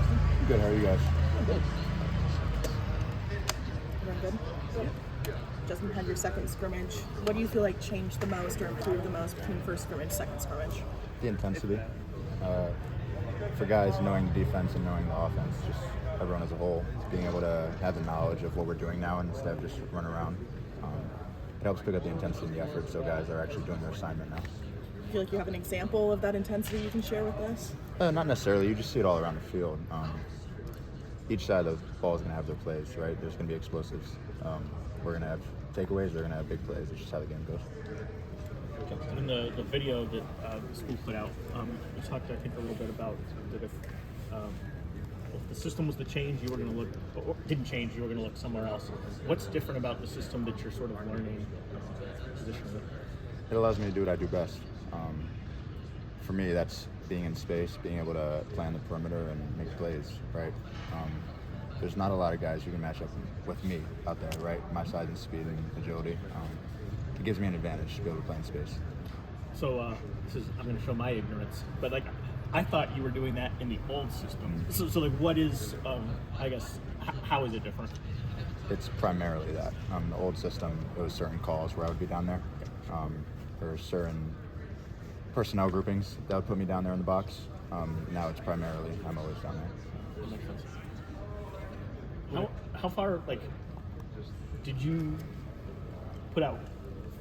Justin? Good, how are you guys? Good. Everyone good? Yeah. Justin, had your second scrimmage. What do you feel like changed the most or improved the most between first scrimmage, second scrimmage? The intensity. For guys, knowing the defense and knowing the offense, just everyone as a whole, being able to have the knowledge of what we're doing now instead of just run around. It helps pick up the intensity and the effort so guys are actually doing their assignment now. Do you feel like you have an example of that intensity you can share with us? Not necessarily. You just see it all around the field. Each side of the ball is going to have their plays, right? There's going to be explosives. We're going to have takeaways. They're going to have big plays. It's just how the game goes. In the video that the school put out, you talked, I think, a little bit about that if the system was to change, you were going to look, or didn't change, you were going to look somewhere else. What's different about the system that you're sort of learning positionally? It allows me to do what I do best. For me, that's being in space, being able to play on the perimeter and make plays, right? There's not a lot of guys who can match up with me out there, right? My size and speed and agility. It gives me an advantage to be able to play in space. So I'm going to show my ignorance, but like I thought you were doing that in the old system. So like what is, I guess, how is it different? It's primarily that. The old system, it was certain calls where I would be down there. There were certain personnel groupings that would put me down there in the box. Now it's primarily, I'm always down there. That makes sense. How far, like, did you put out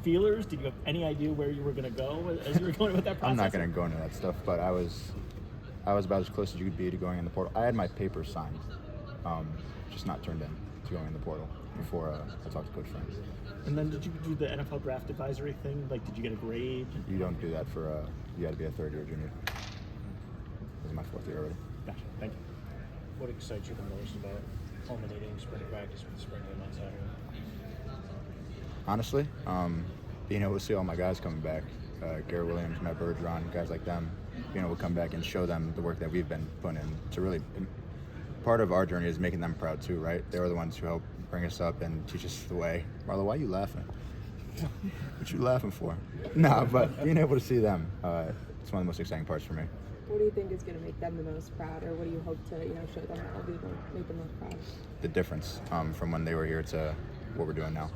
feelers? Did you have any idea where you were going to go as you were going with that process? I'm not going to go into that stuff, but I was about as close as you could be to going in the portal. I had my papers signed, just not turned in to going in the portal before I talked to Coach Frank. And then did you do the NFL draft advisory thing? Like, did you get a grade? You don't do that for, you got to be a third-year junior. This is my fourth year already. Gotcha, thank you. What excites you the most about culminating spring practice with the spring game on Saturday? Honestly, being able to see all my guys coming back, Garrett Williams, Matt Bergeron, guys like them, being able to come back and show them the work that we've been putting in to really, part of our journey is making them proud too, right? They were the ones who helped bring us up and teach us the way. Marlo, why are you laughing? What you laughing for? Nah, but being able to see them, it's one of the most exciting parts for me. What do you think is going to make them the most proud, or what do you hope to, show them that will make them most proud? The difference from when they were here to what we're doing now.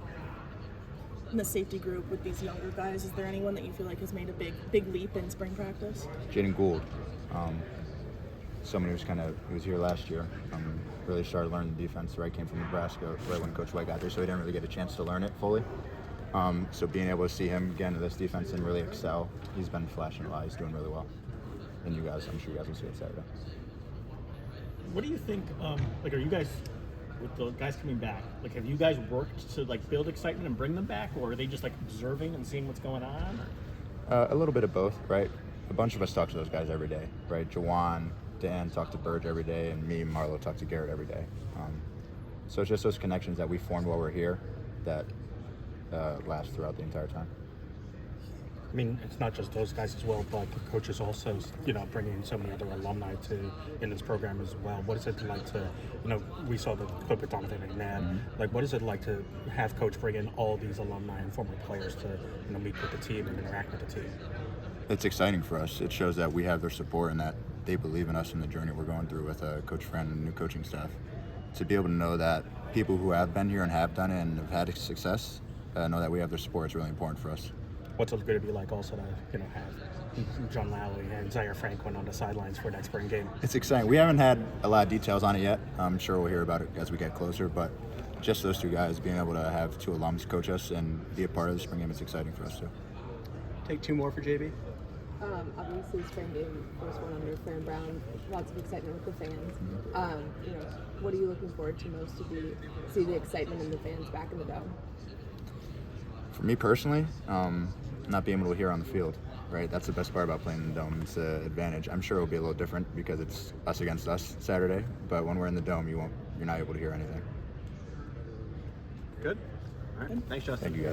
In the safety group with these younger guys, is there anyone that you feel like has made a big leap in spring practice? Jaden Gould, someone who's he was here last year, really started learning the defense, right? Came from Nebraska right when Coach White got there, so he didn't really get a chance to learn it fully. So being able to see him get into this defense and really excel, he's been flashing a lot. He's doing really well. And you guys, I'm sure you guys will see it Saturday. What do you think, like, are you guys, with the guys coming back, like, have you guys worked to, like, build excitement and bring them back, or are they just, like, observing and seeing what's going on? A little bit of both, right? A bunch of us talk to those guys every day, right? Jawan, Dan talk to Burge every day, and me, Marlo, talk to Garrett every day. So it's just those connections that we formed while we're here that last throughout the entire time. I mean, it's not just those guys as well, but the coaches also, bringing in so many other alumni in this program as well. What is it like to, we saw the clip with Donovan McNabb. Mm-hmm. Like, what is it like to have Coach bring in all these alumni and former players to, meet with the team and interact with the team? It's exciting for us. It shows that we have their support and that they believe in us and the journey we're going through with Coach Friend and the new coaching staff. To be able to know that people who have been here and have done it and have had success know that we have their support is really important for us. What's it going to be like also to, have John Lally and Zaire Franklin on the sidelines for next spring game? It's exciting. We haven't had a lot of details on it yet. I'm sure we'll hear about it as we get closer, but just those two guys, being able to have two alums coach us and be a part of the spring game is exciting for us too. Take two more for JB. Obviously, spring game, first one under Farron Brown, lots of excitement with the fans. What are you looking forward to most to see the excitement in the fans back in the dome? For me personally, not being able to hear on the field, right? That's the best part about playing in the dome. It's an advantage. I'm sure it'll be a little different because it's us against us Saturday, but when we're in the dome, you're not able to hear anything. Good. All right. Thanks, Justin. Thank you, guys.